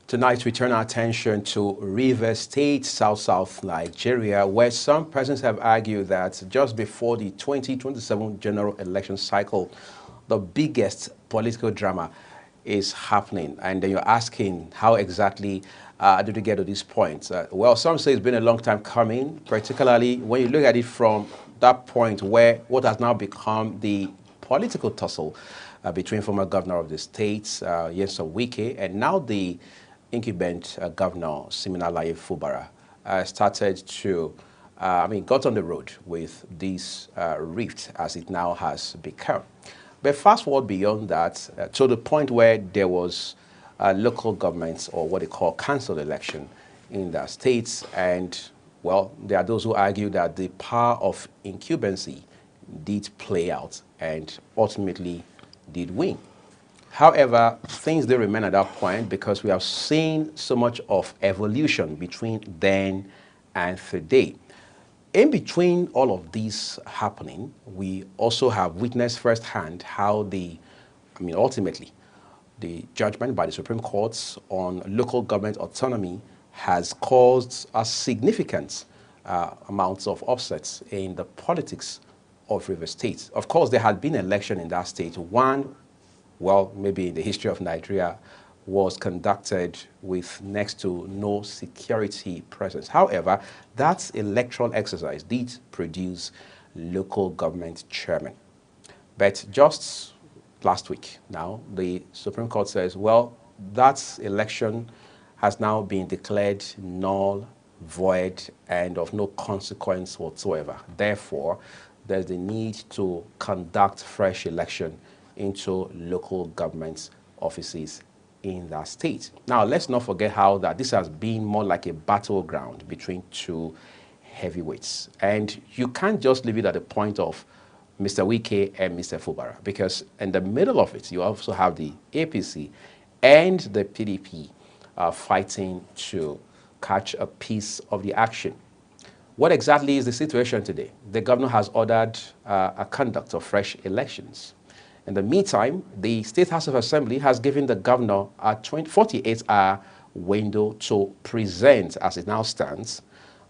Tonight, we turn our attention to Rivers State, South Nigeria, where some persons have argued that just before the 2027 general election cycle, the biggest political drama is happening. And then you're asking, how exactly did we get to this point? Well, some say it's been a long time coming, particularly when you look at it from that point where what has now become the political tussle between former governor of the state, Nyesom Wike, and now the incumbent governor, Siminalayi Fubara, started to, got on the road with this rift as it now has become. But fast forward beyond that to the point where there was local governments, or what they call council election in the states. And, well, there are those who argue that the power of incumbency did play out and ultimately did win. However, things do remain at that point because we have seen so much of evolution between then and today. In between all of this happening, we also have witnessed firsthand how ultimately, the judgment by the Supreme Court on local government autonomy has caused a significant amounts of upsets in the politics of Rivers State. Of course, there had been an election in that state. One, well, maybe in the history of Nigeria, was conducted with next to no security presence. However, that electoral exercise did produce local government chairmen. But just last week now, the Supreme Court says, well, that election has now been declared null, void, and of no consequence whatsoever. Therefore, there's the need to conduct fresh election into local government offices in that state. Now, let's not forget how that this has been more like a battleground between two heavyweights. And you can't just leave it at the point of Mr. Wike and Mr. Fubara, because in the middle of it, you also have the APC and the PDP fighting to catch a piece of the action. What exactly is the situation today? The governor has ordered a conduct of fresh elections. In the meantime, the State House of Assembly has given the governor a 48-hour window to present, as it now stands,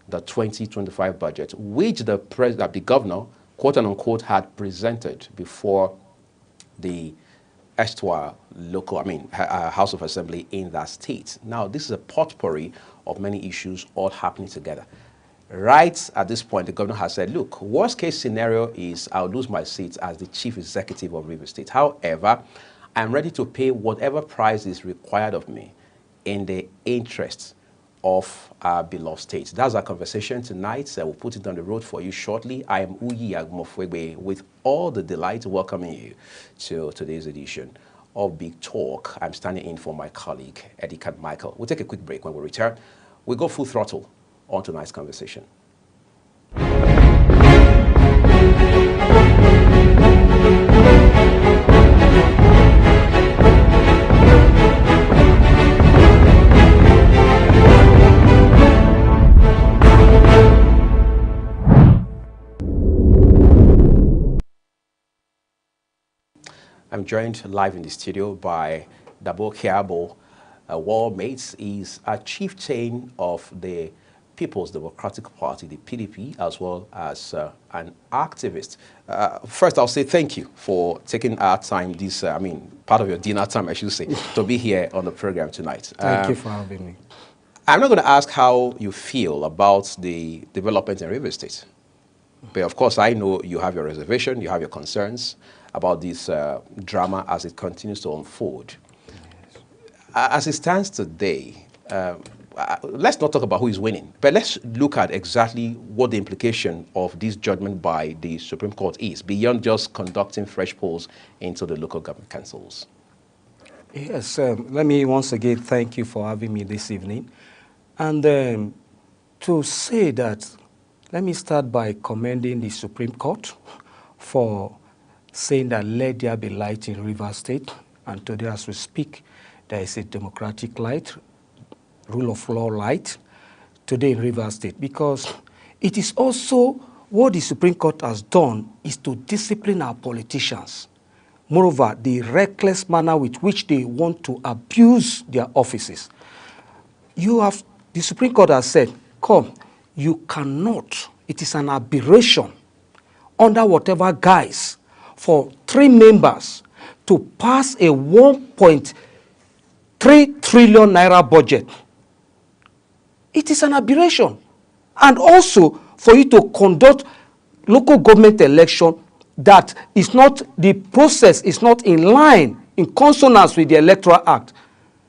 the 2025 budget, which the governor, quote-unquote, had presented before the erstwhile House of Assembly in that state. Now, this is a potpourri of many issues all happening together. Right at this point, the governor has said, look, worst case scenario is I'll lose my seat as the chief executive of Rivers State. However, I'm ready to pay whatever price is required of me in the interest of our beloved state. That's our conversation tonight. We'll put it on the road for you shortly. I am Uyi Agmofwebe, with all the delight welcoming you to today's edition of Big Talk. I'm standing in for my colleague, Eddie Michael. We'll take a quick break. When we return, we'll go full throttle on tonight's conversation. I'm joined live in the studio by Dabo Kiabo. Warmate is a chieftain of the People's Democratic Party, the PDP, as well as an activist. First, I'll say thank you for taking our time, part of your dinner time, I should say, to be here on the program tonight. Thank you for having me. I'm not going to ask how you feel about the development in Rivers State. But of course, I know you have your reservation, you have your concerns about this drama as it continues to unfold. Yes. As it stands today, let's not talk about who is winning, but let's look at exactly what the implication of this judgment by the Supreme Court is, beyond just conducting fresh polls into the local government councils. Yes, let me once again thank you for having me this evening. And to say that, let me start by commending the Supreme Court for saying that let there be light in Rivers State. And today as we speak, there is a democratic light, rule of law light today in Rivers State, because it is also what the Supreme Court has done is to discipline our politicians. Moreover, the reckless manner with which they want to abuse their offices. the Supreme Court has said, come, you cannot, it is an aberration under whatever guise for 3 members to pass a 1.3 trillion naira budget. It is an aberration. And also for you to conduct local government election that is not, the process is not in line, in consonance with the Electoral Act.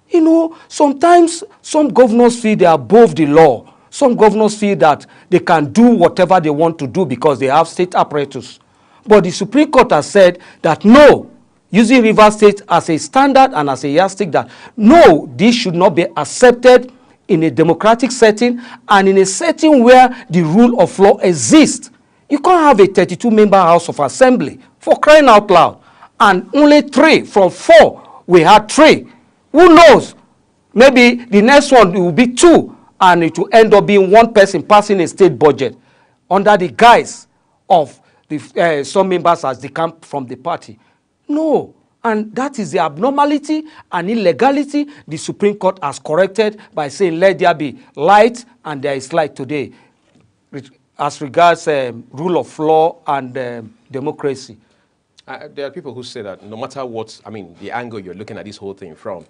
You know, sometimes some governors feel they are above the law. Some governors feel that they can do whatever they want to do because they have state apparatus. But the Supreme Court has said that no, using Rivers State as a standard and as a yardstick, that no, this should not be accepted in a democratic setting and in a setting where the rule of law exists. You can't have a 32-member House of Assembly, for crying out loud, and only 3 from 4, we had 3. Who knows? Maybe the next one will be 2, and it will end up being 1 person passing a state budget under the guise of the, some members as they come from the party. No, and that is the abnormality and illegality the Supreme Court has corrected by saying let there be light, and there is light today as regards rule of law and democracy. There are people who say that no matter what, I mean, the angle you're looking at this whole thing from,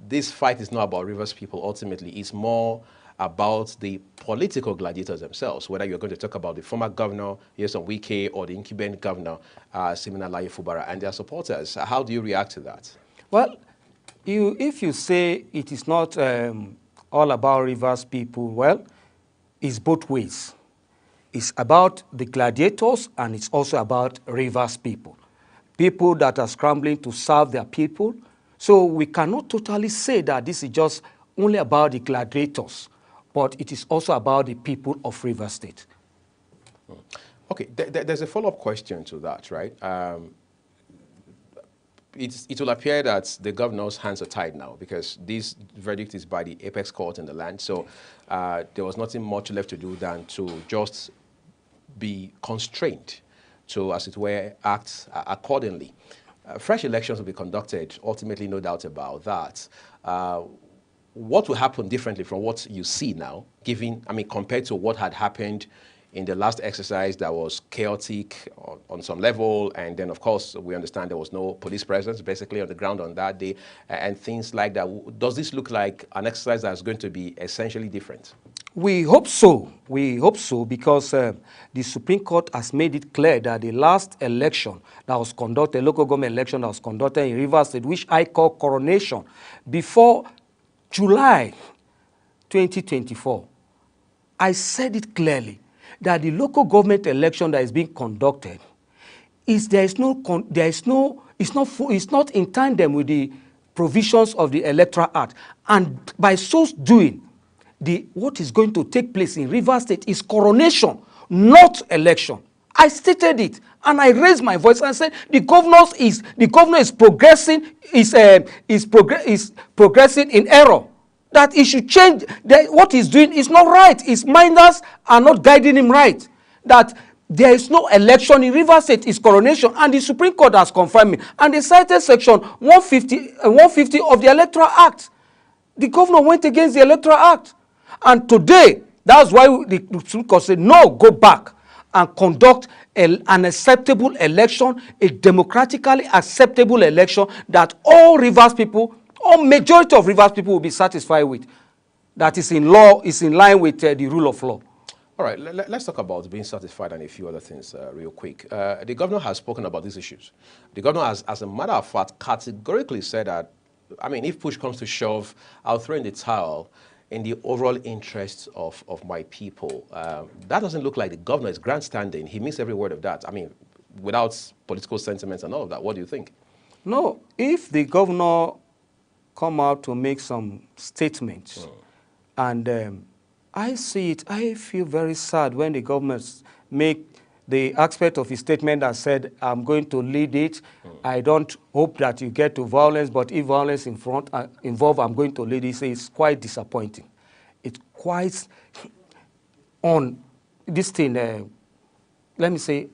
this fight is not about Rivers people ultimately. It's more about the political gladiators themselves, whether you're going to talk about the former governor, Nyesom Wike, or the incumbent governor, Siminalayi Fubara, and their supporters. How do you react to that? Well, if you say it is not all about Rivers people, well, it's both ways. It's about the gladiators, and it's also about Rivers people. People that are scrambling to serve their people. So we cannot totally say that this is just only about the gladiators, but it is also about the people of Rivers State. Okay, there's a follow-up question to that, right? It will appear that the governor's hands are tied now because this verdict is by the apex court in the land. So there was nothing much left to do than to just be constrained to, as it were, act accordingly. Fresh elections will be conducted, ultimately, no doubt about that. What will happen differently from what you see now, compared to what had happened in the last exercise that was chaotic on some level, and then, of course, we understand there was no police presence basically on the ground on that day, and things like that. Does this look like an exercise that's going to be essentially different? We hope so. We hope so because the Supreme Court has made it clear that the last election that was conducted, local government election that was conducted in Rivers State, which I call coronation, before July 2024, I said it clearly that the local government election that is being conducted is not in tandem with the provisions of the Electoral Act, and by so doing, what is going to take place in Rivers State is coronation, not election. I stated it, and I raised my voice and said the governor is progressing in error. That he should change. What he's doing is not right. His minders are not guiding him right. That there is no election in Rivers State, it's coronation, and the Supreme Court has confirmed me. And they cited section 150 of the Electoral Act. The governor went against the Electoral Act. And today, that's why the Supreme Court said, no, go back and conduct an acceptable election, a democratically acceptable election that all Rivers people, or majority of Rivers people will be satisfied with. That is in line with the rule of law. All right, let's talk about being satisfied and a few other things real quick. The governor has spoken about these issues. The governor has, as a matter of fact, categorically said that, if push comes to shove, I'll throw in the towel in the overall interests of my people. That doesn't look like the governor is grandstanding. He means every word of that. Without political sentiments and all of that. What do you think? No, if the governor come out to make some statements, and I see it, I feel very sad when the government make the aspect of his statement that said, I'm going to lead it. I don't hope that you get to violence, but if violence involved, I'm going to lead it. It's quite disappointing. It's quite on this thing, let me say,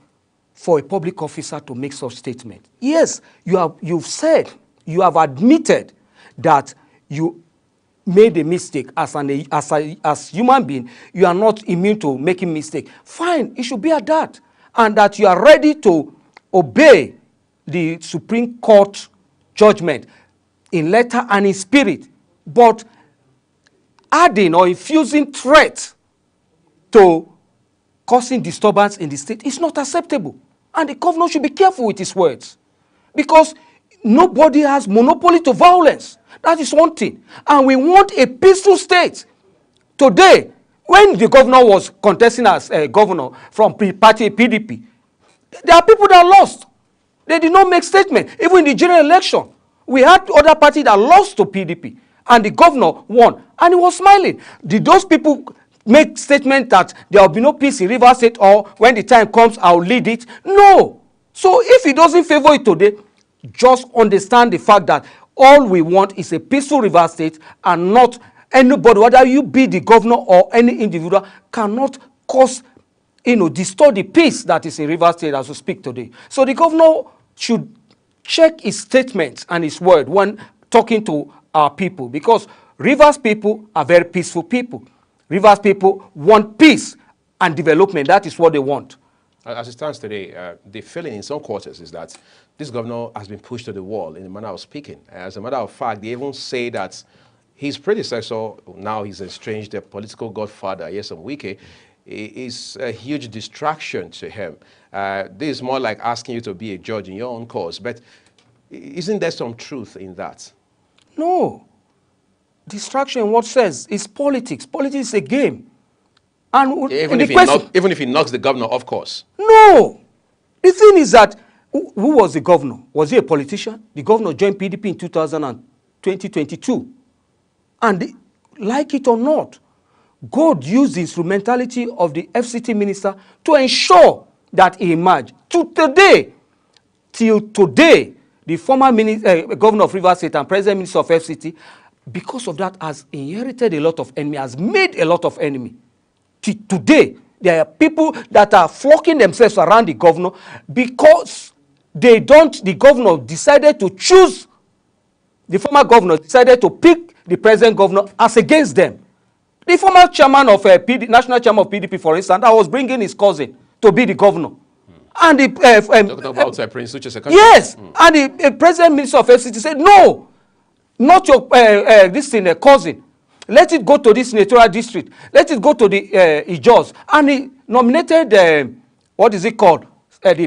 for a public officer to make such statement. Yes, you've said, you have admitted that you made a mistake as human being, you are not immune to making mistake. Fine, it should be at that, and that you are ready to obey the Supreme Court judgment in letter and in spirit. But adding or infusing threat to causing disturbance in the state is not acceptable, and the governor should be careful with his words, because nobody has monopoly to violence. That is one thing, and we want a peaceful state. Today, when the governor was contesting as governor from party PDP, there are people that lost. They did not make statement. Even in the general election, we had other parties that lost to PDP, and the governor won, and he was smiling. Did those people make statement that there will be no peace in Rivers State, or when the time comes, I'll lead it? No. So if he doesn't favor it today, just understand the fact that all we want is a peaceful Rivers State, and not anybody, whether you be the governor or any individual, cannot cause, distort the peace that is in Rivers State as we speak today. So the governor should check his statements and his word when talking to our people, because Rivers people are very peaceful people. Rivers people want peace and development. That is what they want. As it stands today, the feeling in some quarters is that this governor has been pushed to the wall in the manner of speaking. As a matter of fact, they even say that his predecessor, now he's estranged the political godfather, Nyesom Wike, is a huge distraction to him. This is more like asking you to be a judge in your own cause. But isn't there some truth in that? No. Distraction, what says, is politics. Politics is a game. And even if he knocks the governor off course. No. The thing is that, who was the governor? Was he a politician? The governor joined PDP in 2022. And like it or not, God used the instrumentality of the FCT minister to ensure that he emerged. Till today, the former governor of Rivers State and present minister of FCT, because of that, has inherited a lot of enemy, has made a lot of enemy. Today, there are people that are flocking themselves around the governor because the governor decided to choose, the former governor decided to pick the present governor as against them. The former chairman of national chairman of PDP, for instance, that was bringing his cousin to be the governor. And the talking about Prince Uche's country. Yes, and the president minister of FCT said, no, not your cousin. Let it go to this senatorial district. Let it go to the Ijos. And he nominated, the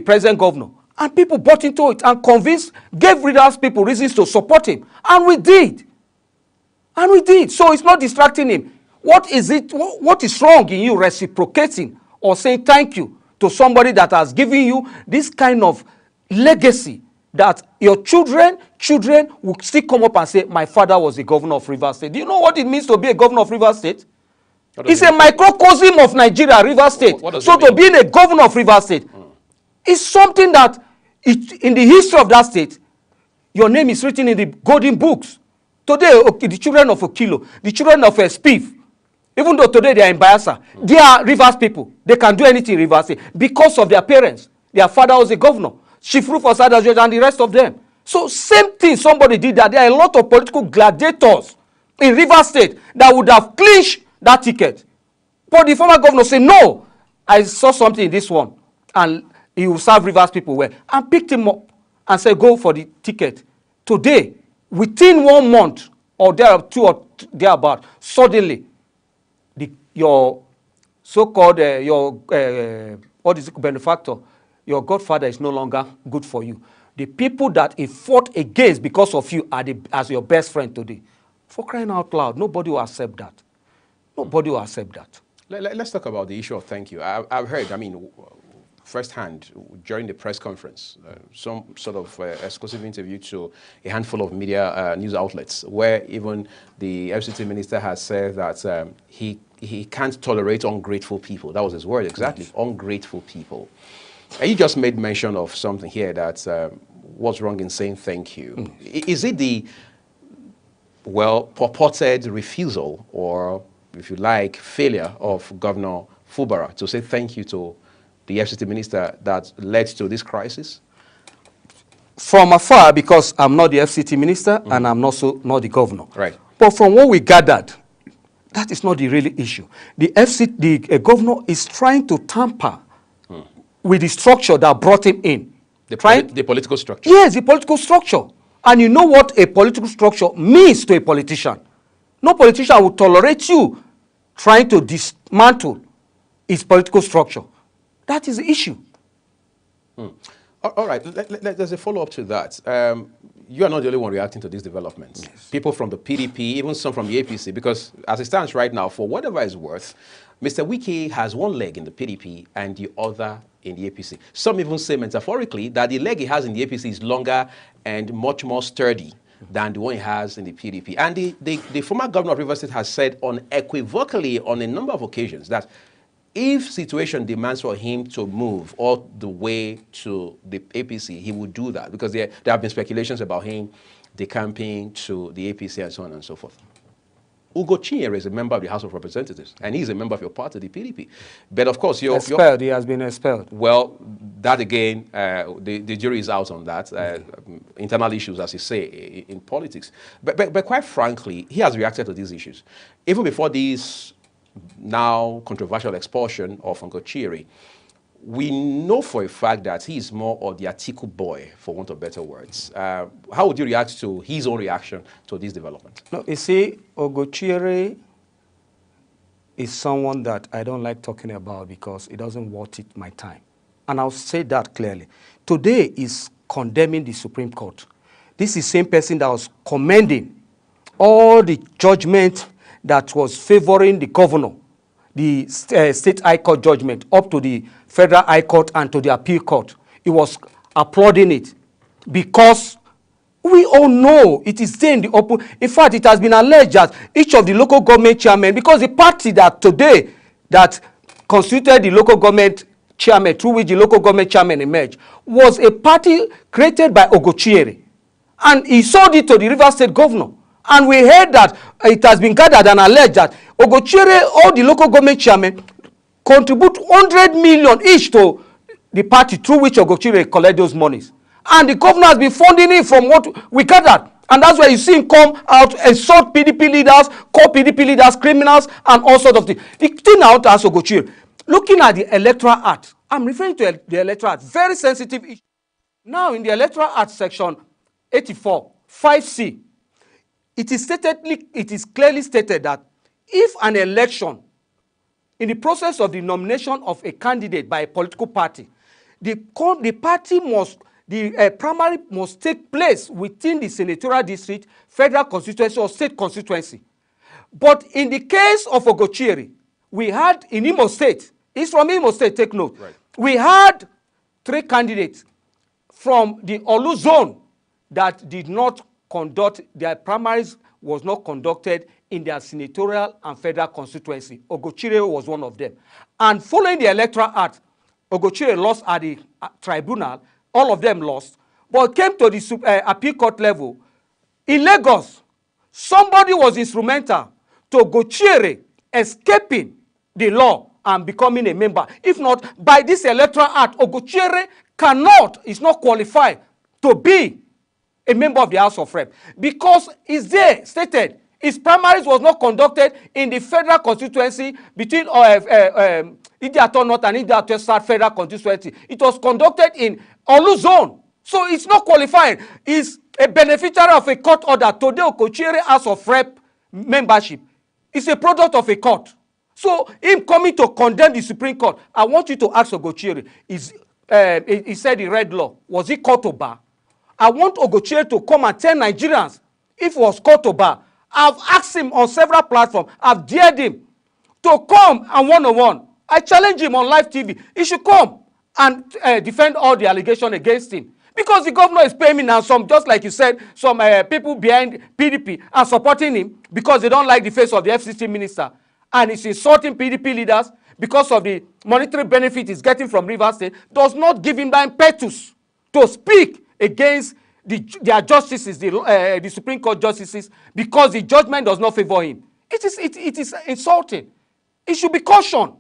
present governor. And people bought into it and convinced, gave Rivers people reasons to support him. And we did. So it's not distracting him. What is wrong in you reciprocating or saying thank you to somebody that has given you this kind of legacy, that your children will still come up and say, my father was the governor of Rivers State? Do you know what it means to be a governor of Rivers State? It's a microcosm of Nigeria, Rivers State. So to be a governor of Rivers State is something that, in the history of that state, your name is written in the golden books. Today, the children of Okilo, the children of Spiff, even though today they are in Bayelsa, they are Rivers people. They can do anything in Rivers State because of their parents. Their father was a governor, Chief Rufus Adajoj, and the rest of them. So same thing somebody did that. There are a lot of political gladiators in Rivers State that would have clinched that ticket. But the former governor said, no, I saw something in this one, and he will serve Rivers people well, and picked him up and said, go for the ticket. Today, within 1 month or thereabout, suddenly, your so-called benefactor, your godfather is no longer good for you. The people that he fought against because of you are as your best friend today. For crying out loud, nobody will accept that. Nobody will accept that. Let's talk about the issue of thank you. I've heard, firsthand during the press conference, some sort of exclusive interview to a handful of media news outlets, where even the FCT minister has said that he can't tolerate ungrateful people. That was his word, exactly, yes. Ungrateful people. And you just made mention of something here that what's wrong in saying thank you. Is it the, purported refusal, or if you like, failure of Governor Fubara to say thank you to the FCT minister that led to this crisis? From afar, because I'm not the FCT minister and I'm also not the governor. Right. But from what we gathered, that is not the real issue. The governor is trying to tamper with the structure that brought him in. The political structure. Yes, the political structure. And you know what a political structure means to a politician. No politician will tolerate you trying to dismantle his political structure. That is the issue. All right, there's a follow-up to that. You are not the only one reacting to these developments. Yes. People from the PDP, even some from the APC, because as it stands right now, for whatever it's worth, Mr. Wike has one leg in the PDP and the other in the APC. Some even say metaphorically that the leg he has in the APC is longer and much more sturdy than the one he has in the PDP. And the former governor of Rivers State has said unequivocally on a number of occasions that if situation demands for him to move all the way to the APC, he would do that, because there have been speculations about him decamping to the APC and so on and so forth. Ugo Chinyere is a member of the House of Representatives, and he's a member of your party, the PDP. But of course, he has been expelled. Well, that again, the jury is out on that. Internal issues, as you say, in politics. But quite frankly, he has reacted to these issues. Even before these now controversial expulsion of Uncle Chinyere, we know for a fact that he is more of the Atiku boy, for want of better words. How would you react to his own reaction to this development? No, you see, Ugo Chinyere is someone that I don't like talking about because it doesn't worth it my time. And I'll say that clearly. Today is condemning the Supreme Court. This is the same person that was commending all the judgment that was favoring the governor, the state high court judgment, up to the federal high court and to the appeal court. He was applauding it because we all know it is there in the open. In fact, it has been alleged that each of the local government chairmen, because the party that today that constituted the local government chairman, through which the local government chairman emerged, was a party created by Ugo Chinyere. And he sold it to the Rivers State governor. And we heard that it has been gathered and alleged that Ugo Chinyere, all the local government chairmen, contribute 100 million each to the party through which Ugo Chinyere collect those monies. And the governor has been funding it from what we gathered. And that's why you see him come out and insult PDP leaders, call PDP leaders criminals, and all sorts of things. The thing out as Ugo Chinyere, looking at the Electoral Act, I'm referring to the Electoral Act, very sensitive issue. Now in the Electoral Act section 84, 5C, it is clearly stated that if an election, in the process of the nomination of a candidate by a political party, the primary must take place within the senatorial district, federal constituency, or state constituency. But in the case of Ugo Chinyere, we had in Imo State, he's from Imo State, take note. Right. We had 3 candidates from the Olu zone that did not conduct, their primaries was not conducted in their senatorial and federal constituency. Ugo Chinyere was one of them. And following the Electoral Act, Ugo Chinyere lost at the tribunal, all of them lost, but came to the appeal court level. In Lagos, somebody was instrumental to Ugo Chinyere escaping the law and becoming a member. If not, by this Electoral Act, Ugo Chinyere is not qualified to be a member of the House of Rep, because it's there stated his primaries was not conducted in the federal constituency between Idiato North and Idiato South federal constituency. It was conducted in Olu zone, so it's not qualified. He's a beneficiary of a court order. Today, Ugo Chinyere House of Rep membership is a product of a court. So him coming to condemn the Supreme Court, I want you to ask Ugo Chinyere, he said he read law. Was he caught to bar? I want Ugo Chinyere to come and tell Nigerians if he was caught to bar. I've asked him on several platforms. I've dared him to come and one-on-one. I challenge him on live TV. He should come and defend all the allegations against him. Because the governor is paying me now, just like you said, some people behind PDP are supporting him because they don't like the face of the FCC minister. And he's insulting PDP leaders because of the monetary benefit he's getting from Rivers State, does not give him the impetus to speak against their justices, the Supreme Court justices, because the judgment does not favor him. It is insulting. It should be cautioned.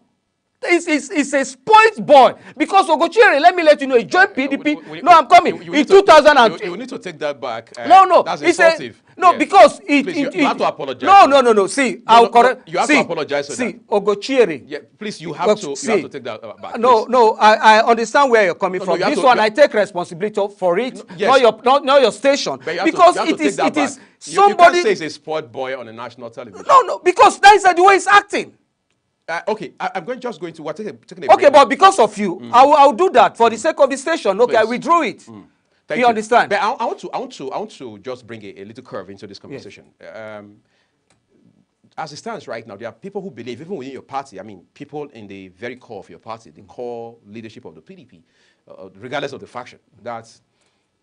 It's a spoilt boy because Ogochiere, let me let you know, he joined PDP. No, I'm coming. You In need 2000 and you need to take that back. no, That's he said insultive. no, Yeah. because Please, you have to apologize. No. See, I'll correct. You have see, to apologize for see, that. Ogochiere. Yeah, please, you have to take that back. No, Please. no, I understand where you're coming No, from. you have This to- one, you- I take responsibility for it, No, yes. not your station. But you have Because to take that it back. is You can't somebody. say he's a sport boy on a national television. No, because that is the way he's acting. Okay, I'm just going to taking a Okay, break but now. because of you, I'll do that for the sake of the station. Okay, I Please. withdrew it. Thank you understand? But I want to just bring a little curve into this conversation. As it stands right now, there are people who believe, even within your party, I mean, people in the very core of your party, the core leadership of the PDP, regardless of the faction, that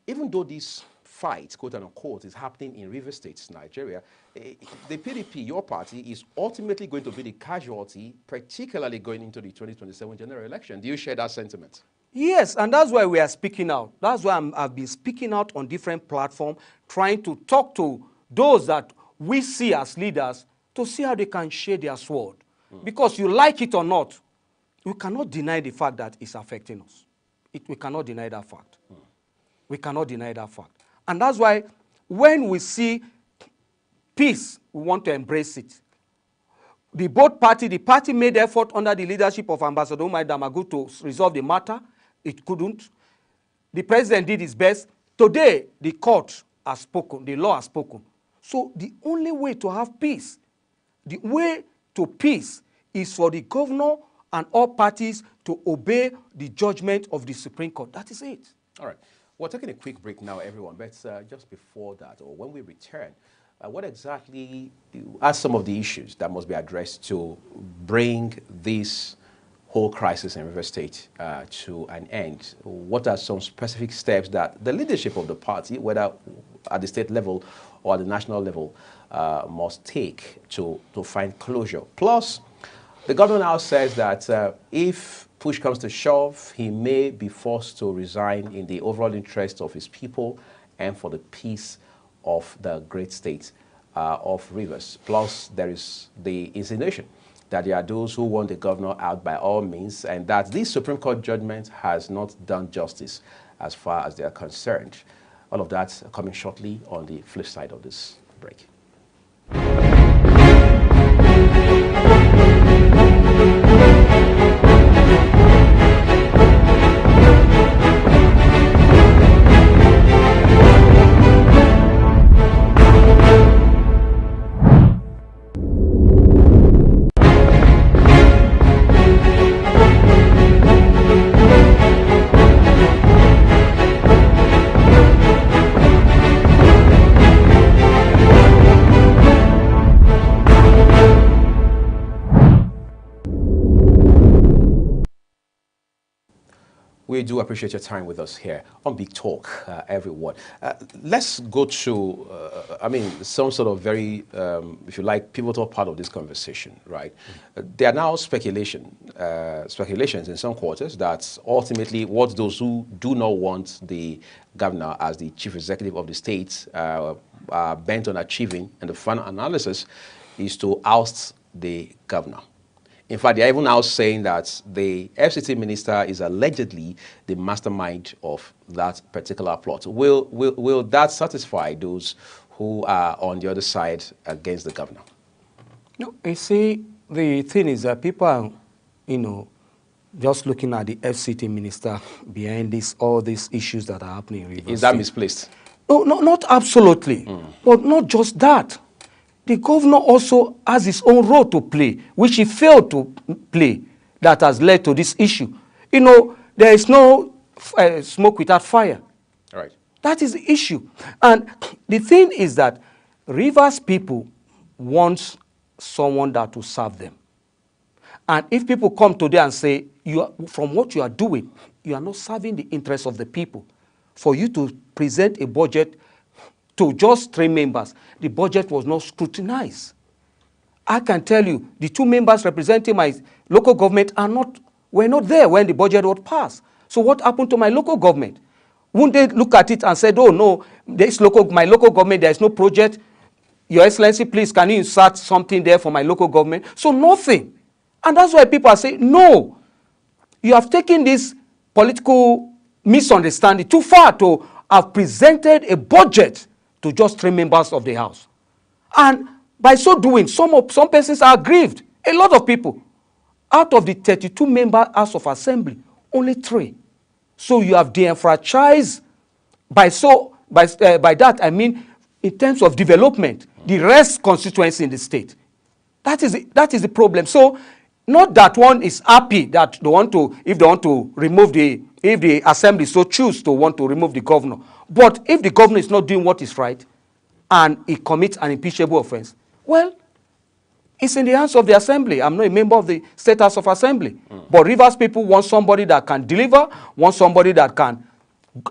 even though this fight, quote unquote, is happening in River State, Nigeria, the PDP, your party, is ultimately going to be the casualty, particularly going into the 2027 general election. Do you share that sentiment? Yes, and that's why we are speaking out. That's why I've been speaking out on different platforms, trying to talk to those that we see as leaders to see how they can share their sword. Because you like it or not, we cannot deny the fact that it's affecting us. We cannot deny that fact. We cannot deny that fact. And that's why when we see peace, we want to embrace it. The party made effort under the leadership of Ambassador Umar Damagu to resolve the matter. It couldn't. The president did his best. Today, the court has spoken, the law has spoken. So the only way to have peace, the way to peace is for the governor and all parties to obey the judgment of the Supreme Court. That is it. All right. We're taking a quick break now, everyone. But just before that, or when we return, what exactly are some of the issues that must be addressed to bring this whole crisis in River State to an end? What are some specific steps that the leadership of the party, whether at the state level or at the national level, must take to find closure? Plus, the governor now says that if push comes to shove, he may be forced to resign in the overall interest of his people and for the peace of the great state of Rivers. Plus, there is the insinuation that there are those who want the governor out by all means, and that this Supreme Court judgment has not done justice as far as they are concerned. All of that coming shortly on the flip side of this break. We do appreciate your time with us here on Big Talk, everyone. Let's go to, some sort of very, if you like, pivotal part of this conversation, right? There are now speculations in some quarters that ultimately what those who do not want the governor as the chief executive of the state are bent on achieving, and the final analysis is to oust the governor. In fact, they're even now saying that the FCT minister is allegedly the mastermind of that particular plot. Will that satisfy those who are on the other side against the governor? No, you see, the thing is that people are, just looking at the FCT minister behind all these issues that are happening in Rivers Is that State. misplaced? No, not absolutely. But not just that. The governor also has his own role to play, which he failed to play, that has led to this issue. There is no smoke without fire. Right. That is the issue. And the thing is that Rivers people want someone that will serve them. And if people come today and say, from what you are doing, you are not serving the interests of the people, for you to present a budget to just 3 members, the budget was not scrutinized. I can tell you, the 2 members representing my local government were not there when the budget was passed. So what happened to my local government? Wouldn't they look at it and said, oh no, my local government, there is no project. Your Excellency, please, can you insert something there for my local government? So nothing. And that's why people are saying, no, you have taken this political misunderstanding too far to have presented a budget to just 3 members of the House. And by so doing, some persons are aggrieved. A lot of people. Out of the 32-member House of Assembly, only 3. So you have de-enfranchised. By that, I mean, in terms of development, the rest constituency in the state. That is the problem. So, not that one is happy that they want to, if they want to remove if the assembly so choose to want to remove the governor. But if the governor is not doing what is right, and he commits an impeachable offense, well, it's in the hands of the assembly. I'm not a member of the State House of Assembly. But Rivers people want somebody that can deliver, want somebody that can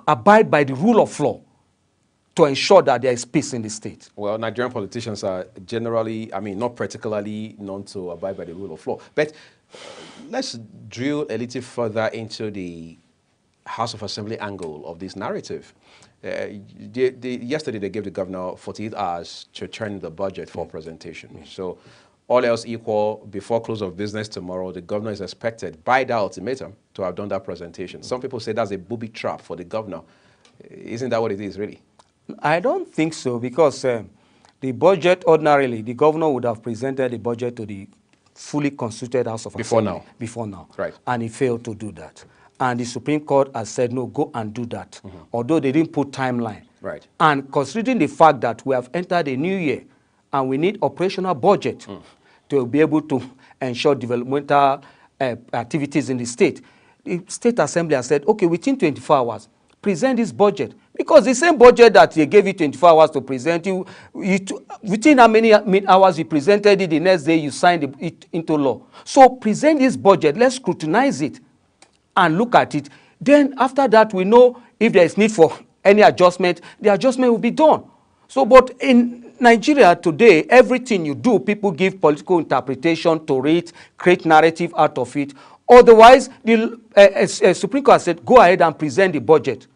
abide by the rule of law to ensure that there is peace in the state. Well, Nigerian politicians are generally, not particularly known to abide by the rule of law. But let's drill a little further into the House of Assembly angle of this narrative. Yesterday, they gave the governor 48 hours to turn the budget for presentation. So, all else equal, before close of business tomorrow, the governor is expected, by that ultimatum, to have done that presentation. Some people say that's a booby trap for the governor. Isn't that what it is, really? I don't think so, because the budget, ordinarily, the governor would have presented the budget to the fully constituted House of Assembly. Before now. Right. And he failed to do that. And the Supreme Court has said, no, go and do that. Although they didn't put timeline. Right. And considering the fact that we have entered a new year and we need operational budget to be able to ensure developmental activities in the state, the State Assembly has said, okay, within 24 hours, present this budget. Because the same budget that they gave you 24 hours to present, within how many hours you presented it, the next day you signed it into law. So present this budget, let's scrutinize it and look at it. Then after that, we know if there is need for any adjustment, the adjustment will be done. So, but in Nigeria today, everything you do, people give political interpretation to it, create narrative out of it. Otherwise, the Supreme Court said, go ahead and present the budget.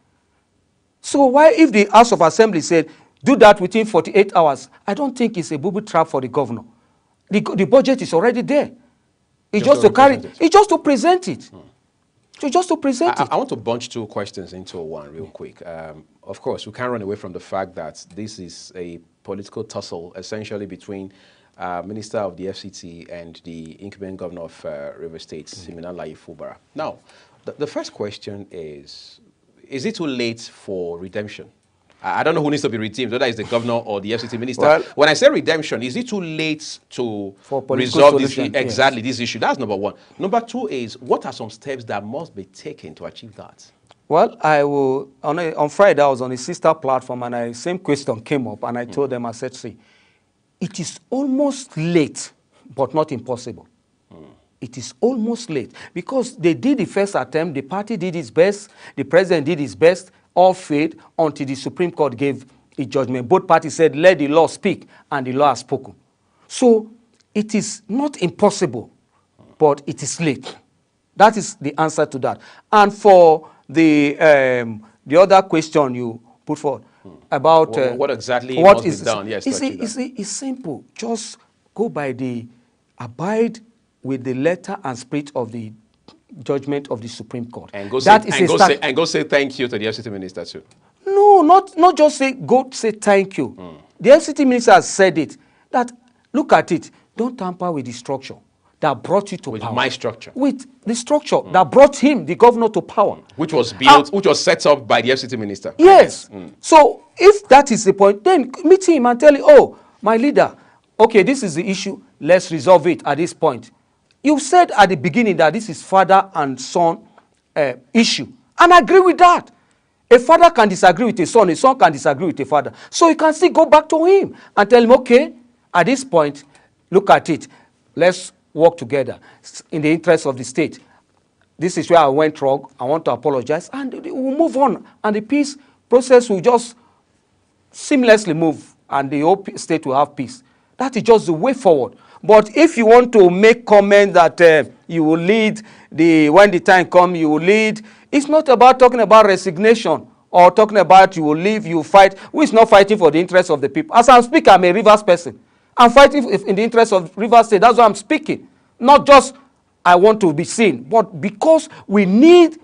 So why, if the House of Assembly said, do that within 48 hours, I don't think it's a booby trap for the governor. The budget is already there. It's just to carry, it's just to present it. So just to present it. I want to bunch 2 questions into one real quick. Of course, we can't run away from the fact that this is a political tussle essentially between Minister of the FCT and the incumbent governor of River State, Siminalayi Fubara. Now, the first question is it too late for redemption? I don't know who needs to be redeemed, whether it's the governor or the FCT minister. Well, when I say redemption, is it too late to resolve this, exactly this issue? That's number one. Number 2 is, what are some steps that must be taken to achieve that? Well, I will, on Friday, I was on a sister platform, and same question came up, and I told them, I said, see, it is almost late, but not impossible. It is almost late, because they did the first attempt, the party did its best, the president did his best, all failed until the Supreme Court gave a judgment. Both parties said, let the law speak, and the law has spoken. So it is not impossible, but it is late. That is the answer to that. And for the other question you put forward about what exactly must be done, yes, it's simple. Just go by abide with the letter and spirit of the judgment of the Supreme Court. And go say thank you to the FCT minister too. No, not just say go say thank you. The FCT minister has said it, that look at it, don't tamper with the structure that brought you to power. With my structure. With the structure that brought him, the governor, to power. Which was built, which was set up by the FCT minister. Yes. So if that is the point, then meet him and tell him, oh, my leader, okay, this is the issue, let's resolve it at this point. You said at the beginning that this is father and son issue. And I agree with that. A father can disagree with a son can disagree with a father. So you can still go back to him and tell him, okay, at this point, look at it. Let's work together in the interest of the state. This is where I went wrong. I want to apologize. And we'll move on. And the peace process will just seamlessly move. And the whole state will have peace. That is just the way forward. But if you want to make comment that you will lead, when the time comes, you will lead, it's not about talking about resignation or talking about you will leave, you will fight. Who is not fighting for the interests of the people? As I'm speaking, I'm a Rivers person. I'm fighting in the interest of Rivers State. That's why I'm speaking. Not just I want to be seen. But because we need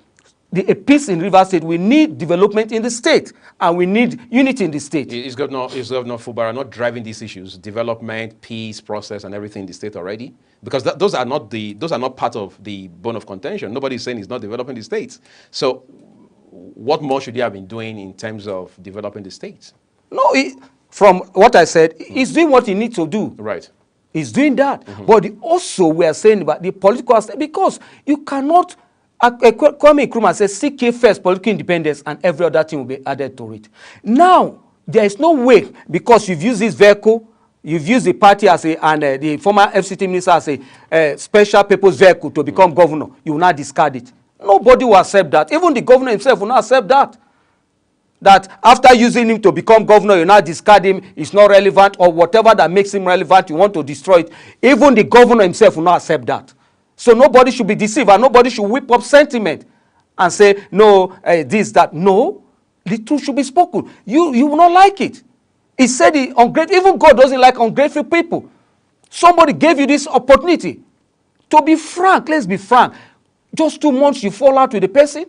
a peace in Rivers State, we need development in the state, and we need unity in the state. Is Governor Fubara not driving these issues, development, peace, process, and everything in the state already? Because those are not part of the bone of contention. Nobody is saying he's not developing the states. So, what more should he have been doing in terms of developing the states? No, from what I said, he's doing what he needs to do. Right. He's doing that. But also, we are saying about the political aspect, because you cannot. Kwame Nkrumah says, seek ye first political independence, and every other thing will be added to it. Now, there is no way, because you've used this vehicle, you've used the party as and the former FCT minister as a special purpose vehicle to become governor, you will not discard it. Nobody will accept that. Even the governor himself will not accept that. That after using him to become governor, you now discard him, it's not relevant, or whatever that makes him relevant, you want to destroy it. Even the governor himself will not accept that. So nobody should be deceived, and nobody should whip up sentiment and say, no, this, that. No, the truth should be spoken. You will not like it. He said even God doesn't like ungrateful people. Somebody gave you this opportunity. To be frank, let's be frank. Just 2 months, you fall out with the person.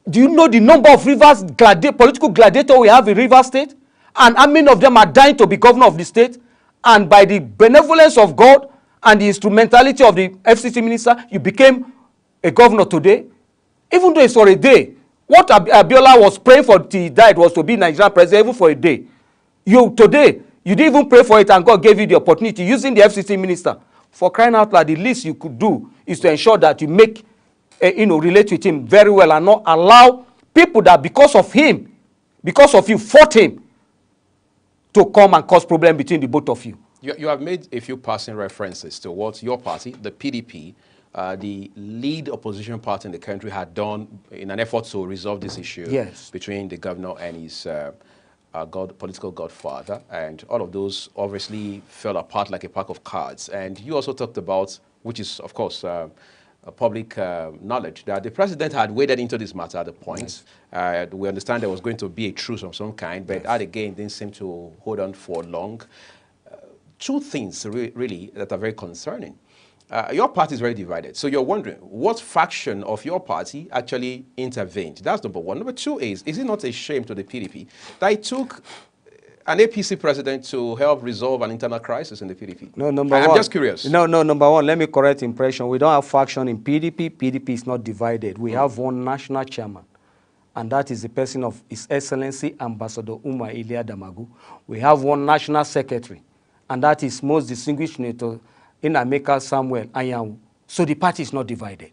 Do you know the number of political gladiators we have in Rivers State? And how many of them are dying to be governor of the state? And by the benevolence of God and the instrumentality of the FCT minister, you became a governor today. Even though it's for a day. What Abiola was praying for till he died was to be Nigerian president, even for a day. Today, you didn't even pray for it, and God gave you the opportunity using the FCT minister. For crying out loud, the least you could do is to ensure that you make, relate with him very well, and not allow people that because of you fought him, to come and cause problem between the both of you. You have made a few passing references to what your party, the PDP, the lead opposition party in the country, had done in an effort to resolve this issue between the governor and his political godfather. And all of those obviously fell apart like a pack of cards. And you also talked about, which is, of course, public knowledge, that the president had waded into this matter at the point. We understand there was going to be a truce of some kind, but that again didn't seem to hold on for long. Two things really that are very concerning. Your party is very divided. So you're wondering, what faction of your party actually intervened? That's number one. Number two is it not a shame to the PDP that it took an APC president to help resolve an internal crisis in the PDP? No, number one. I'm just curious. No, number one, let me correct impression. We don't have faction in PDP. PDP is not divided. We have one national chairman, and that is the person of His Excellency Ambassador Umar Ilia Damagu. We have one national secretary, and that is most distinguished senator Inameka Samuel Anyanwu. So the party is not divided.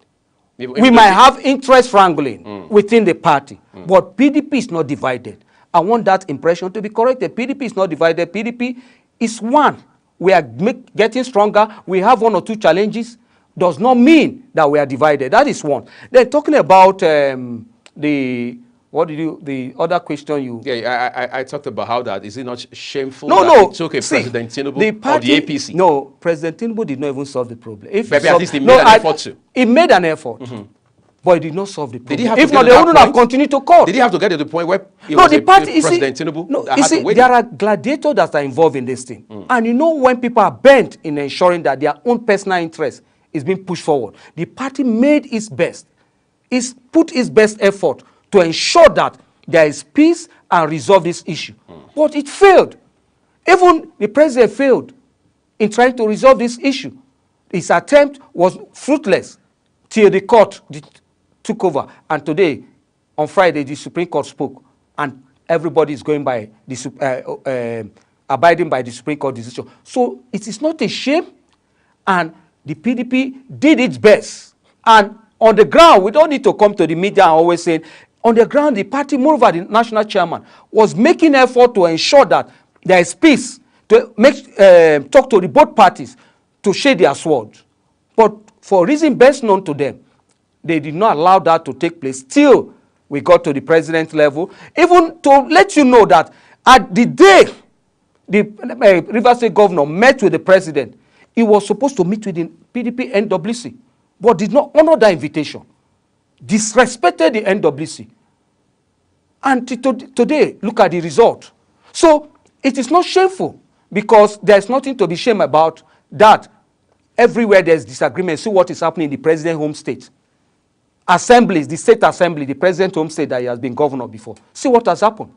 We might have interest wrangling within the party, but PDP is not divided. I want that impression to be corrected. PDP is not divided. PDP is one. We are getting stronger. We have one or two challenges. Does not mean that we are divided. That is one. Then talking about the other question you... Yeah, I talked about how that, is it not shameful that it took a President Tinubu of the APC? No, President Tinubu did not even solve the problem. But at least he made an effort to. He made an effort. But it did not solve the problem. Did he have if not, they wouldn't have continued to court. Did he have to get to the point where President Tinubu? No, you see, there are gladiators that are involved in this thing. And you know, when people are bent in ensuring that their own personal interest is being pushed forward, the party made its best. It's put its best effort to ensure that there is peace and resolve this issue. But it failed. Even the president failed in trying to resolve this issue. His attempt was fruitless till the court took over. And today, on Friday, the Supreme Court spoke, and everybody is going by abiding by the Supreme Court decision. So it is not a shame, and the PDP did its best. And on the ground, we don't need to come to the media and always say, on the ground, the party, moreover, the national chairman, was making effort to ensure that there is peace, to talk to the both parties, to shade their swords. But for reason best known to them, they did not allow that to take place till we got to the president level. Even to let you know that at the day the Rivers State governor met with the president, he was supposed to meet with the PDP NWC, but did not honor that invitation. Disrespected the NWC. And today, look at the result. So it is not shameful, because there's nothing to be ashamed about that. Everywhere there's disagreement. See what is happening in the president's home state. Assemblies, the state assembly, the president's home state that he has been governor before. See what has happened.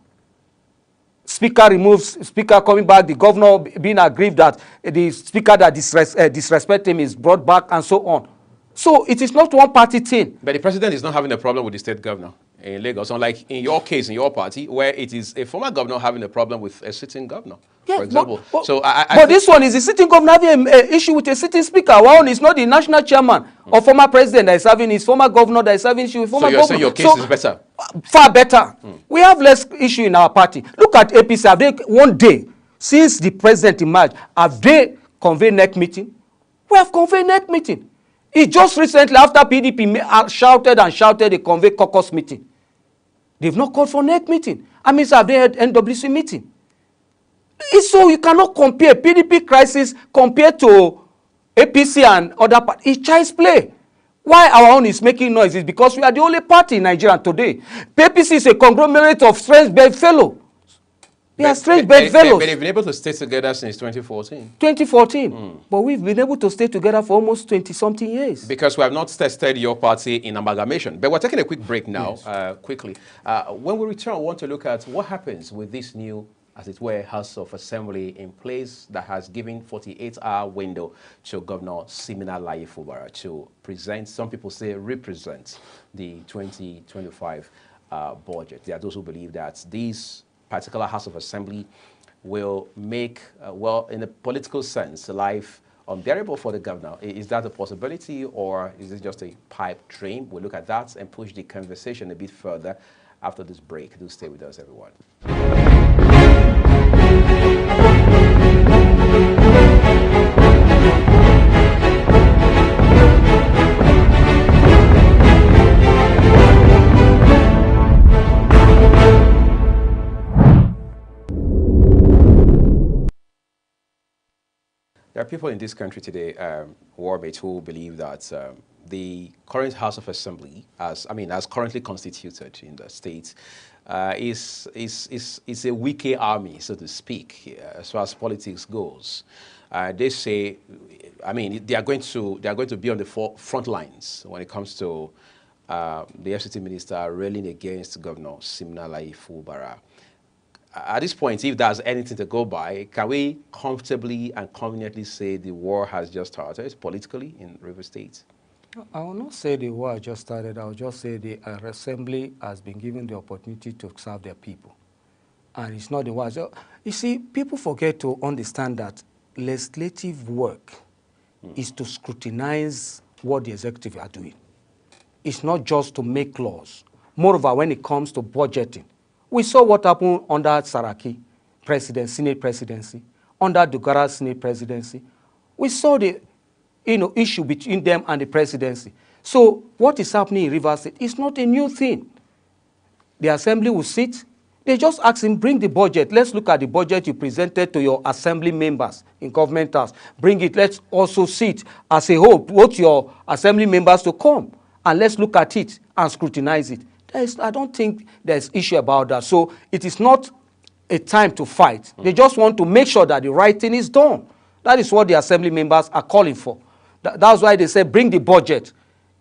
Speaker removes, speaker coming back, the governor being aggrieved that the speaker that disrespect him is brought back and so on. So it is not one party thing. But the president is not having a problem with the state governor in Lagos, unlike in your case, in your party, where it is a former governor having a problem with a sitting governor, for example. But this one is the sitting governor having an issue with a sitting speaker. One is not the national chairman or former president that is having his former governor that is having issue with former governor. So you're saying your case is better? Far better. We have less issue in our party. Look at APC. Have they, one day, since the president emerged, have they convened NEC meeting? We have convened NEC meeting. It just recently, after PDP shouted and shouted, they convened caucus meeting. They've not called for NEC meeting. I mean, have they had NWC meeting? It's so you cannot compare PDP crisis compared to APC and other parties. It's child's play. Why our own is making noise is because we are the only party in Nigeria today. APC is a conglomerate of strange bedfellows. They are strange bedfellows. But they've been able to stay together since 2014. 2014. But we've been able to stay together for almost 20-something years. Because we have not tested your party in amalgamation. But we're taking a quick break now, Yes. quickly. When we return, we want to look at what happens with this new, as it were, House of Assembly in place that has given 48-hour window to Governor Siminalayi Fubara to present, some people say represent, the 2025 budget. There are those who believe that this particular House of Assembly will make, well, in a political sense, life unbearable for the governor. Is that a possibility, or is it just a pipe dream? We'll look at that and push the conversation a bit further after this break. Do stay with us, everyone. There are people in this country today, Warmate, who believe that the current House of Assembly, as currently constituted in the state, is a weaker army, so to speak, as far as politics goes. They say, they are going to be on the front lines when it comes to the FCT minister railing against Governor Siminalayi Fubara. At this point, if there's anything to go by, can we comfortably and conveniently say the war has just started politically in Rivers State? I will not say the war just started. I will just say the assembly has been given the opportunity to serve their people. And it's not the war. So, you see, people forget to understand that legislative work is to scrutinize what the executive are doing. It's not just to make laws. Moreover, when it comes to budgeting, we saw what happened under Saraki Senate presidency, under Dugara Senate presidency. We saw the issue between them and the presidency. So what is happening in Rivers State is not a new thing. The assembly will sit. They just ask him, bring the budget. Let's look at the budget you presented to your assembly members in government house. Bring it. Let's also sit as a whole. Want your assembly members to come and let's look at it and scrutinize it. I don't think there's issue about that. So it is not a time to fight. They just want to make sure that the right thing is done. That is what the assembly members are calling for. That's why they say bring the budget.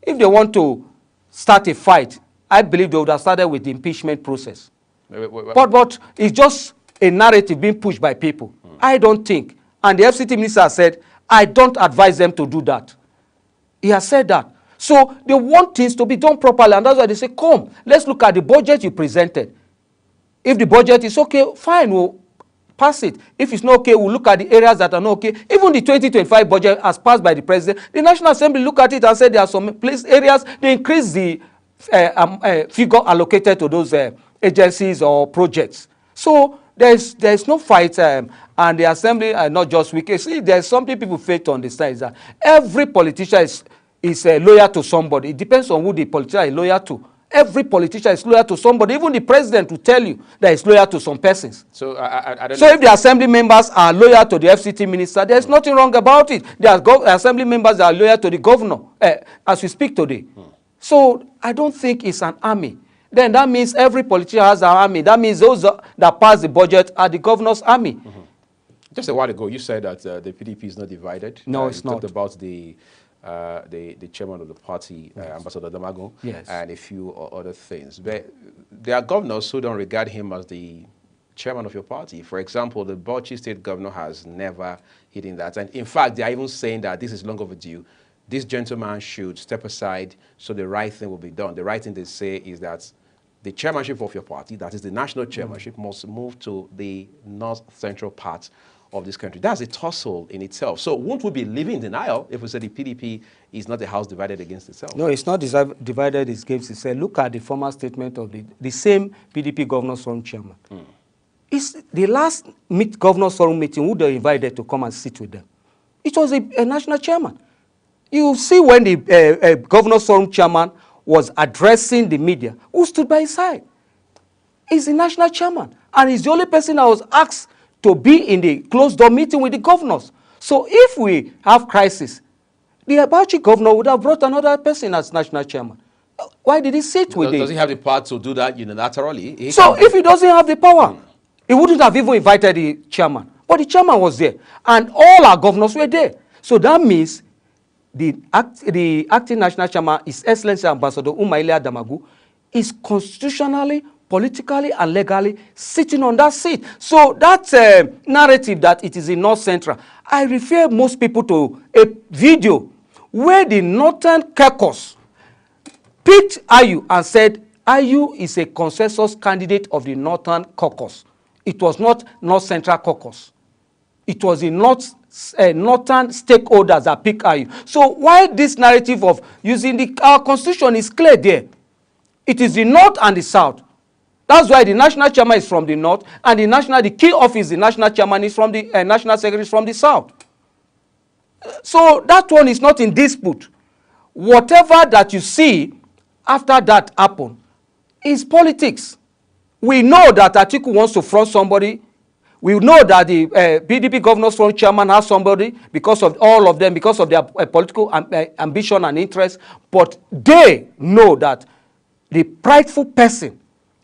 If they want to start a fight, I believe they would have started with the impeachment process. But it's just a narrative being pushed by people. I don't think. And the FCT minister said, I don't advise them to do that. He has said that. So they want things to be done properly, and that's why they say, come, let's look at the budget you presented. If the budget is okay, fine, we'll pass it. If it's not okay, we'll look at the areas that are not okay. Even the 2025 budget as passed by the president, the National Assembly looked at it and said there are some areas, they increase the figure allocated to those agencies or projects. So there's no fight, and the Assembly are not just weak. See, there's something people fail to understand, is that every politician is loyal to somebody. It depends on who the politician is loyal to. Every politician is loyal to somebody. Even the president will tell you that he's loyal to some persons. So I don't so know. If the assembly members are loyal to the FCT minister, there's nothing wrong about it. There are assembly members that are loyal to the governor as we speak today. So I don't think it's an army. Then that means every politician has an army. That means those that pass the budget are the governor's army. Just a while ago, you said that the PDP is not divided. No, it's you not. talked about the chairman of the party, Yes. Ambassador Damagun, Yes. and a few other things. But there are governors who don't regard him as the chairman of your party. For example, the Bauchi state governor has never hidden that. And in fact, they are even saying that this is long overdue. This gentleman should step aside so the right thing will be done. The right thing they say is that the chairmanship of your party, that is the national chairmanship, must move to the north-central part of this country. That's a tussle in itself. So won't we be living in denial if we say the PDP is not a house divided against itself? No, it's not divided against itself. Look at the former statement of the same PDP Governors Forum chairman. It's the last Governors Forum meeting who they invited to come and sit with them. It was a national chairman. You see when the Governors Forum chairman was addressing the media, who stood by his side? He's the national chairman, and he's the only person that was asked to be in the closed-door meeting with the governors. So if we have crisis, the Bauchi governor would have brought another person as national chairman. Why did he sit with Does he have the power to do that unilaterally? So if he doesn't have the power, he wouldn't have even invited the chairman. But the chairman was there, and all our governors were there. So that means the acting national chairman, His Excellency Ambassador Umaile Damagu, is constitutionally, politically, and legally sitting on that seat. So that narrative that it is in North Central, I refer most people to a video where the Northern Caucus picked Ayu and said, Ayu is a consensus candidate of the Northern Caucus. It was not North Central Caucus. It was the northern stakeholders that picked Ayu. So why this narrative of using our constitution is clear there. It is the north and the south. That's why the national chairman is from the north, and the key office, the national chairman is from the national secretary is from the south. So that one is not in dispute. Whatever that you see after that happened is politics. We know that Atiku wants to front somebody. We know that the PDP Governors Forum chairman has somebody because of all of them, because of their political ambition and interest. But they know that the prideful person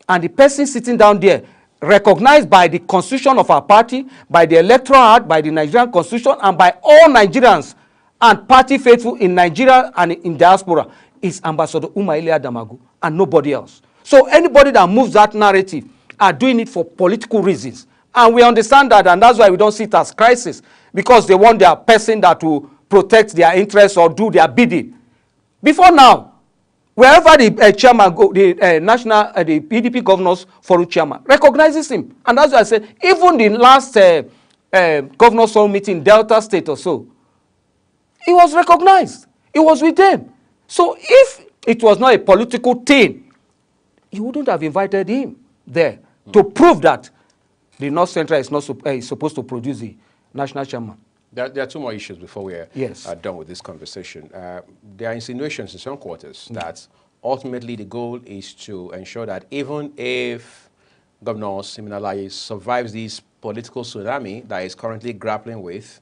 and the person sitting down there, recognized by the constitution of our party, by the electoral act, by the Nigerian constitution, and by all Nigerians and party faithful in Nigeria and in diaspora, is Ambassador Umaile Damagu and nobody else. So anybody that moves that narrative are doing it for political reasons. And we understand that, and that's why we don't see it as crisis, because they want their person that will protect their interests or do their bidding. Before now, wherever the chairman go, the PDP Governors Forum chairman recognizes him. And that's why I said, even the last Governors Forum meeting in Delta State or so, he was recognized. He was with them. So if it was not a political thing, you wouldn't have invited him there to prove that the North Central is not supposed to produce the national chairman. There are two more issues before we are done with this conversation. There are insinuations in some quarters that ultimately the goal is to ensure that even if Governor Siminalayi survives this political tsunami that is currently grappling with,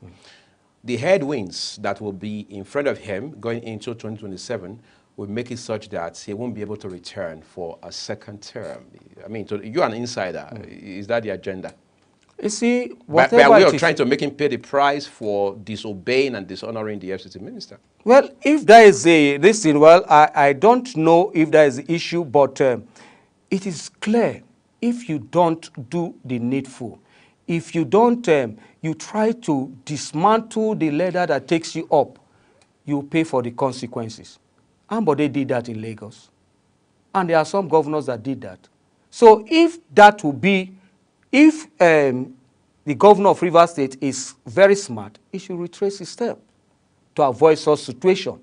the headwinds that will be in front of him going into 2027 will make it such that he won't be able to return for a second term. I mean, you're an insider. Is that the agenda? You see, whatever by way of trying to make him pay the price for disobeying and dishonoring the FCT minister. Well, if there is this thing, well, I don't know if there is an issue, but it is clear if you don't do the needful, if you don't, you try to dismantle the ladder that takes you up, you pay for the consequences. Ambode did that in Lagos. And there are some governors that did that. So if that will be, if the governor of Rivers State is very smart, he should retrace his step to avoid such situation.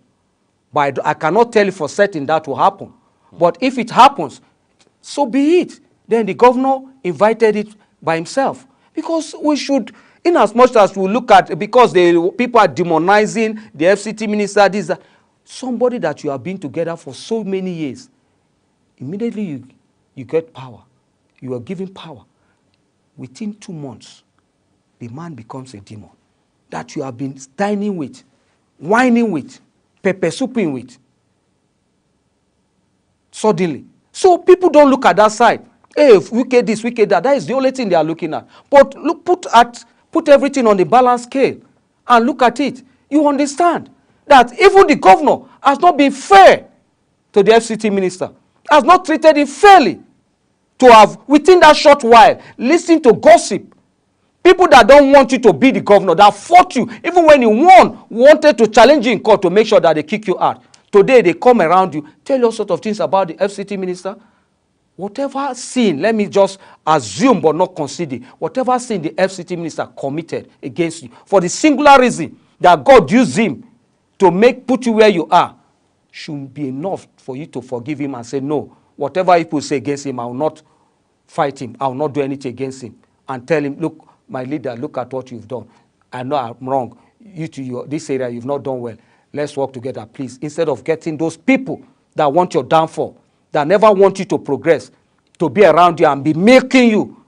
But I cannot tell you for certain that will happen. But if it happens, so be it. Then the governor invited it by himself. Because we should, in as much as we look at, because people are demonizing the FCT minister, this, that, somebody that you have been together for so many years, immediately you get power. You are given power. Within 2 months, the man becomes a demon that you have been dining with, whining with, pepper souping with. Suddenly. So people don't look at that side. Hey, wicked this, wicked that. That is the only thing they are looking at. But look, put everything on the balance scale and look at it, you understand that even the governor has not been fair to the FCT minister, has not treated him fairly, to have, within that short while, listened to gossip. People that don't want you to be the governor, that fought you, even when you won, wanted to challenge you in court to make sure that they kick you out. Today, they come around you, tell you all sorts of things about the FCT minister. Whatever sin, let me just assume but not consider, whatever sin the FCT minister committed against you, for the singular reason that God used him to put you where you are, should be enough for you to forgive him and say, no, whatever people say against him, I will not fight him. I will not do anything against him. And tell him, look, my leader, look at what you've done. I know I'm wrong. This area, you've not done well. Let's work together, please. Instead of getting those people that want your downfall, that never want you to progress, to be around you and be making you.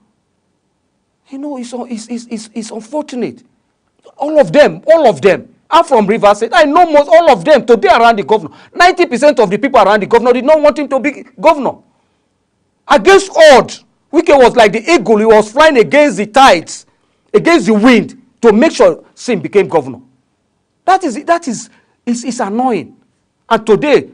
You know, it's unfortunate. All of them. I'm from Rivers State. I know most all of them to be around the governor. 90% of the people around the governor did not want him to be governor. Against odds, Wike was like the eagle. He was flying against the tides, against the wind, to make sure Sim became governor. That is annoying. And today,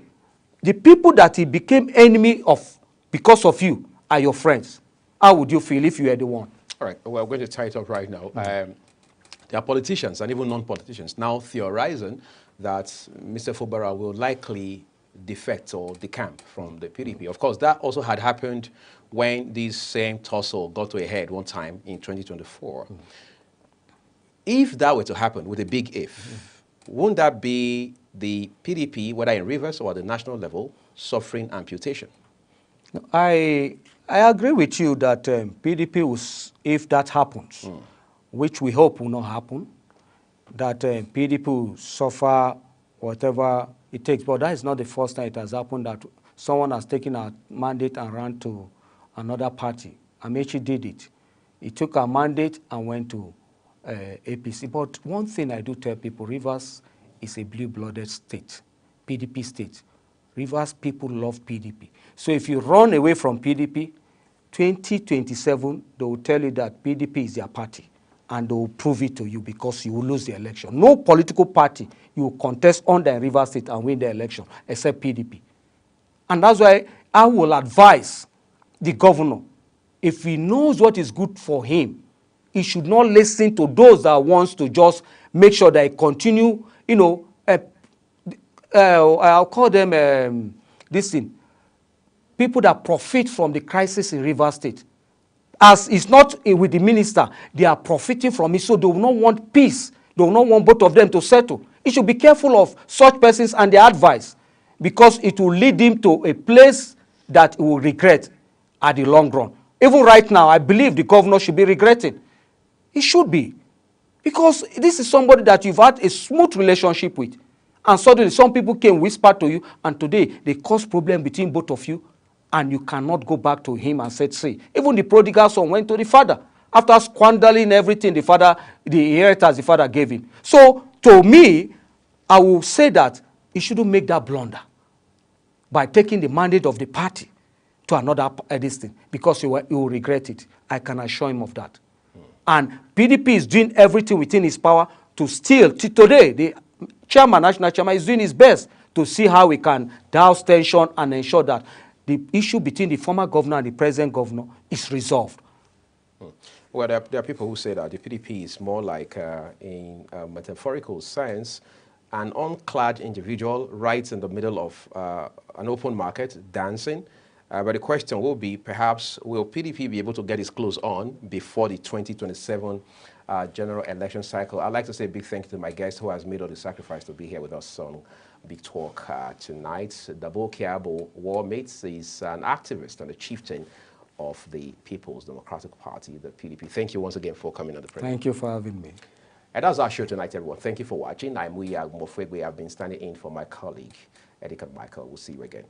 the people that he became enemy of because of you are your friends. How would you feel if you were the one? All right, we're going to tie it up right now. There are politicians and even non-politicians now theorizing that Mr. Fubara will likely defect or decamp from the PDP. Of course, that also had happened when this same tussle got to a head one time in 2024. If that were to happen, with a big if, wouldn't that be the PDP, whether in Rivers or at the national level, suffering amputation? I agree with you that PDP will, if that happens, which we hope will not happen, that PDP will suffer whatever it takes. But that is not the first time it has happened that someone has taken a mandate and ran to another party. Amechi did it. He took a mandate and went to APC. But one thing I do tell people, Rivers is a blue-blooded state, PDP state. Rivers people love PDP. So if you run away from PDP, 2027, they will tell you that PDP is their party. And they will prove it to you because you will lose the election. No political party you will contest under Rivers State and win the election except PDP. And that's why I will advise the governor, if he knows what is good for him, he should not listen to those that wants to just make sure that he continue, you know, I'll call them people that profit from the crisis in Rivers State. As it's not with the minister, they are profiting from it, so they will not want peace. They will not want both of them to settle. He should be careful of such persons and their advice, because it will lead him to a place that he will regret at the long run. Even right now, I believe the governor should be regretting. He should be. Because this is somebody that you've had a smooth relationship with. And suddenly some people came whisper to you, and today they cause problem between both of you, and you cannot go back to him and say, see. Even the prodigal son went to the father after squandering everything the inheritance the father gave him. So to me, I will say that he shouldn't make that blunder by taking the mandate of the party to another distance, because he will regret it. I can assure him of that. And PDP is doing everything within his power to still, today, the national chairman is doing his best to see how we can douse tension and ensure that the issue between the former governor and the present governor is resolved. Well, there are people who say that the PDP is more like, in metaphorical sense, an unclad individual right in the middle of an open market dancing. But the question will be, perhaps, will PDP be able to get its clothes on before the 2027 general election cycle? I'd like to say a big thank you to my guest who has made all the sacrifice to be here with us on Big Talk tonight. Dabo Kiabo Warmate is an activist and a chieftain of the People's Democratic Party, the PDP. Thank you once again for coming on the program. Thank you for having me. And that's our show tonight, everyone. Thank you for watching. I'm Muya Mofweg. We have been standing in for my colleague, Edika Michael. We'll see you again.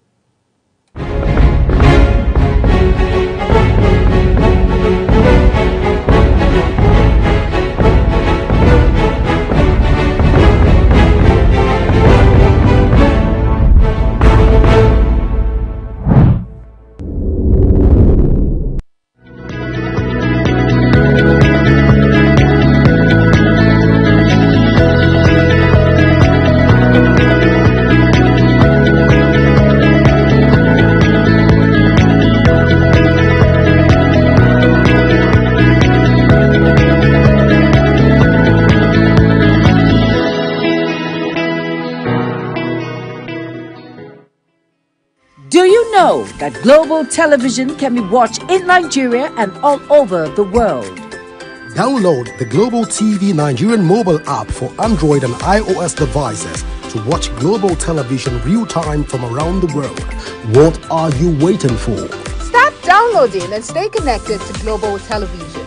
that global television can be watched in Nigeria and all over the world. Download the Global TV Nigerian mobile app for Android and iOS devices to watch global television real-time from around the world. What are you waiting for? Start downloading and stay connected to global television.